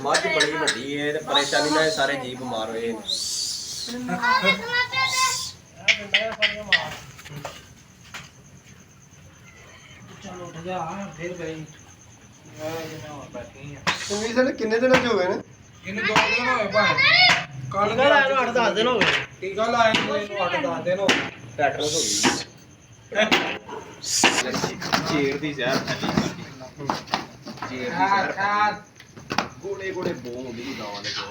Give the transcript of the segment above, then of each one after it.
ਮੱਝ ਬੜੀ ਵੱਡੀ ਹੈ ਤੇ ਪਰੇਸ਼ਾਨੀ ਨਾਲ ਸਾਰੇ ਜੀ ਬਿਮਾਰ ਹੋਏ ਨੇ। ਚਲ ਉੱਠ ਜਾ ਫਿਰ ਗਈ ਕਿੰਨੇ ਦਿਨਾਂ ਚ ਹੋ ਗਏ ਨੇ? ਇਹਨੂੰ 2 ਦਿਨ ਹੋਏ ਭਾਵੇਂ ਕੱਲ ਟੀਕਾ ਲਾਇਆ ਨੂੰ 8-10 ਦਿਨ ਹੋ ਗਏ। ਟੀਕਾ ਲਾਇਆ ਨੂੰ ਇਹਨੂੰ 8-10 ਦਿਨ ਹੋ ਗਏ। ਟੈਟਨਸ ਹੋ ਗਈ ਚੀਰ ਦੀ ਜ਼ਹਿਰ ਥੱਲੀ ਚੀਰ ਦੀ ਜ਼ਹਿਰ ਗੋਲੇ ਗੋਲੇ ਬੋ ਹੁੰਦੀ ਦਾਵਾਂ ਦੇ ਕੋਲ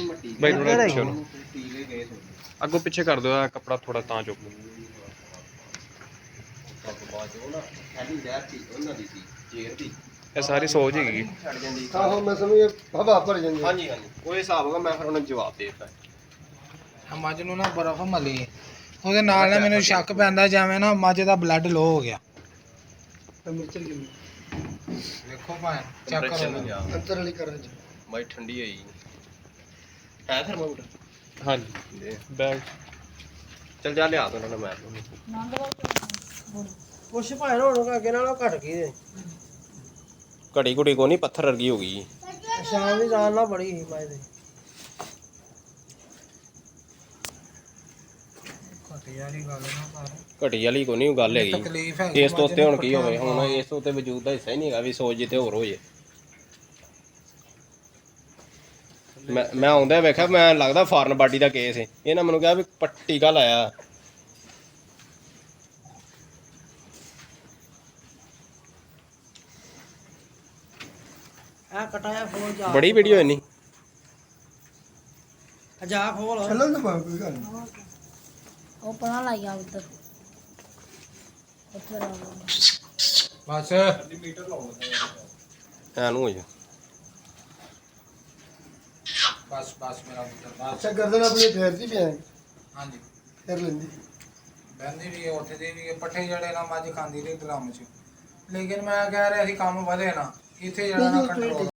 ਮੱਟੀ ਬਾਈ ਥੋੜਾ ਪਿੱਛੇ ਨੂੰ ਟੀਕੇ ਗਏ ਸੀ ਅੱਗੋਂ ਪਿੱਛੇ ਕਰ ਦਿਓ, ਇਹ ਕੱਪੜਾ ਥੋੜਾ ਤਾਂ ਚੁੱਕ ਲਓ। ਬਾਅਦ ਉਹ ਨਾ ਥੈਲੀ ਜ਼ਹਿਰ ਸੀ ਉਹਨਾਂ ਦੀ ਸੀ ਚੀਰ ਦੀ। ਇਹ ਸਾਰੀ ਸੋਚ ਹੈਗੀ। ਛੱਡ ਜਾਂਦੀ। ਆਹੋ ਮੈਂ ਸਮਝ ਹਵਾ ਭਰ ਜਾਂਦੀ। ਹਾਂਜੀ ਹਾਂਜੀ ਕੋਈ ਹਿਸਾਬ ਹੋਗਾ, ਮੈਂ ਫਿਰ ਉਹਨਾਂ ਨੂੰ ਜਵਾਬ ਦੇ ਦਿੱਤਾ। ਮੱਝ ਨੂੰ ਨਾ ਬਰਫ਼ ਮਲੀ ਉਹਦੇ ਨਾਲ ਨਾ ਮੈਨੂੰ ਸ਼ੱਕ ਪੈਂਦਾ ਜਿਵੇਂ ਨਾ ਮੱਝ ਦਾ ਬਲੱਡ ਲੋ ਹੋ ਗਿਆ। ਮਿਰਚਲ ਕਿੰਨੀ ਵੇਖੋ ਭਾਵੇਂ ਚੈੱਕ ਕਰੋ ਅੰਦਰ ਵਾਲੀ ਕਰਾਂ ਚ ਬਾਈ ਠੰਡੀ ਹੋਈ ਹੈ ਥਰਮਾਮੀਟਰ। ਹਾਂਜੀ ਬੈਗ ਚਲ ਜਾ ਲਿਆ ਦੋ ਉਹਨਾਂ ਨੂੰ ਮੈਂ ਕੁਛ ਭਾਵੇਂ ਹੁਣ ਅੱਗੇ ਨਾਲੋਂ ਘਟ ਗਈ ਏ। ਘੜੀ ਘੁੜੀ ਕੋ ਨਹੀਂ ਪੱਥਰ ਵਰਗੀ ਹੋ ਗਈ। ਸ਼ਾਮ ਦੀ ਜਾਨ ਨਾਲ ਬੜੀ ਸੀ ਮਾਈ ਦੇ। ਘਟੀ ਵਾਲੀ ਗੱਲ ਨਾ ਕਰ। ਘਟੀ ਵਾਲੀ ਕੋ ਨਹੀਂ ਗੱਲ ਹੈਗੀ। ਤਕਲੀਫ ਹੈਗੀ ਇਸ ਤੋਂ ਉੱਤੇ ਹੁਣ ਕੀ ਹੋਵੇ, ਹੁਣ ਇਸ ਤੋਂ ਉੱਤੇ ਵਜੂਦ ਦਾ ਹਿੱਸਾ ਹੀ ਨਹੀਂ ਹੈਗਾ ਵੀ ਸੋਚ ਜਿੱਤੇ ਹੋਰ ਹੋ ਜੇ। ਮੈਂ ਆਉਂਦਾ ਵੇਖਿਆ, ਮੈਂ ਲੱਗਦਾ ਫਾਰਨ ਬਾਡੀ ਦਾ ਕੇਸ ਹੈ। ਇਹਨਾਂ ਮੈਨੂੰ ਕਿਹਾ ਵੀ ਟੀਕਾ ਲਾਇਆ। ਆ ਕਟਾਇਆ ਫੋਨ ਜਾ ਬੜੀ ਵੀਡੀਓ ਇੰਨੀ ਜਾ ਖੋਲ ਚੱਲਣ ਤਾਂ ਕੋਈ ਗੱਲ ਨਹੀਂ। ਉਹ ਪਣਾ ਲਾਇਆ ਉੱਧਰ ਉੱਧਰ ਆ ਬਸ ਐਨੂੰ ਹੋ ਜਾ। ਬਸ ਬਸ ਮੇਰਾ ਪੁੱਤਰ ਬਸ। ਅੱਛਾ ਗਰਦਨ ਆਪਣੀ ਫੇਰਦੀ ਪਿਆ ਹਾਂਜੀ ਫੇਰ ਲੈਂਦੀ ਬਹਿੰਦੀ ਵੀ ਹੈ, ਉੱਠਦੀ ਵੀ ਹੈ। ਪੱਠੇ ਜਿਹੜੇ ਨਾ ਮੱਝ ਖਾਂਦੀ ਰਹੀ ਡਰਮ 'ਚ, ਲੇਕਿਨ ਮੈਂ ਕਹਿ ਰਿਹਾ ਸੀ ਕੰਮ ਵਧੇ ਨਾ ਇੱਥੇ ਜਿਹੜਾ ਨਾ ਕੰਟਰੋਲ